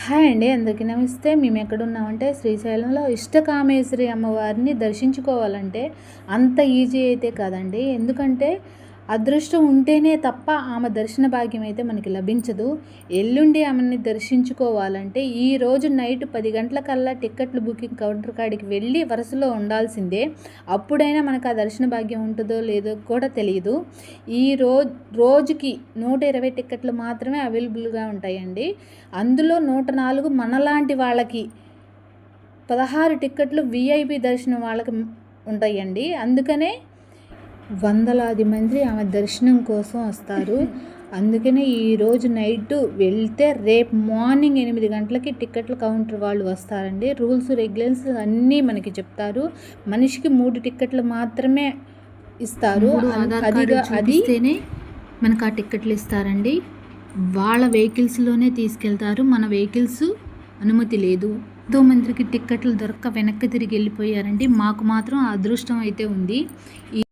Hi అండి, అందరికీ నమస్తే. మేము ఎక్కడున్నామంటే శ్రీశైలంలో ఇష్టకామేశ్వరి అమ్మవారిని దర్శించుకోవాలంటే అంత ఈజీ అయితే కాదండి. ఎందుకంటే అదృష్టం ఉంటేనే తప్ప ఆమె దర్శన భాగ్యం అయితే మనకి లభించదు. ఎల్లుండి ఆమెని దర్శించుకోవాలంటే ఈరోజు నైట్ 10 గంటలకల్లా టిక్కెట్లు బుకింగ్ కౌంటర్ కాడికి వెళ్ళి వరుసలో ఉండాల్సిందే. అప్పుడైనా మనకు ఆ దర్శన భాగ్యం ఉంటుందో లేదో కూడా తెలియదు. రోజుకి 120 టిక్కెట్లు మాత్రమే అవైలబుల్గా ఉంటాయండి. అందులో 104 మనలాంటి వాళ్ళకి, 16 టిక్కెట్లు విఐపి దర్శనం వాళ్ళకి ఉంటాయండి. అందుకనే వందలాది మంది ఆమె దర్శనం కోసం వస్తారు. అందుకనే ఈరోజు నైట్ వెళ్తే రేపు మార్నింగ్ 8 గంటలకి టిక్కెట్ల కౌంటర్ వాళ్ళు వస్తారండి. రూల్స్ రెగ్యులేషన్స్ అన్నీ మనకి చెప్తారు. మనిషికి 3 టిక్కెట్లు మాత్రమే ఇస్తారు. అదిస్తేనే మనకు ఆ టిక్కెట్లు ఇస్తారండి. వాళ్ళ వెహికల్స్లోనే తీసుకెళ్తారు. మన వెహికల్స్ అనుమతి లేదు. ఎంతో మందికి టిక్కెట్లు దొరక్క వెనక్కి తిరిగి వెళ్ళిపోయారండి. మాకు మాత్రం అదృష్టం అయితే ఉంది.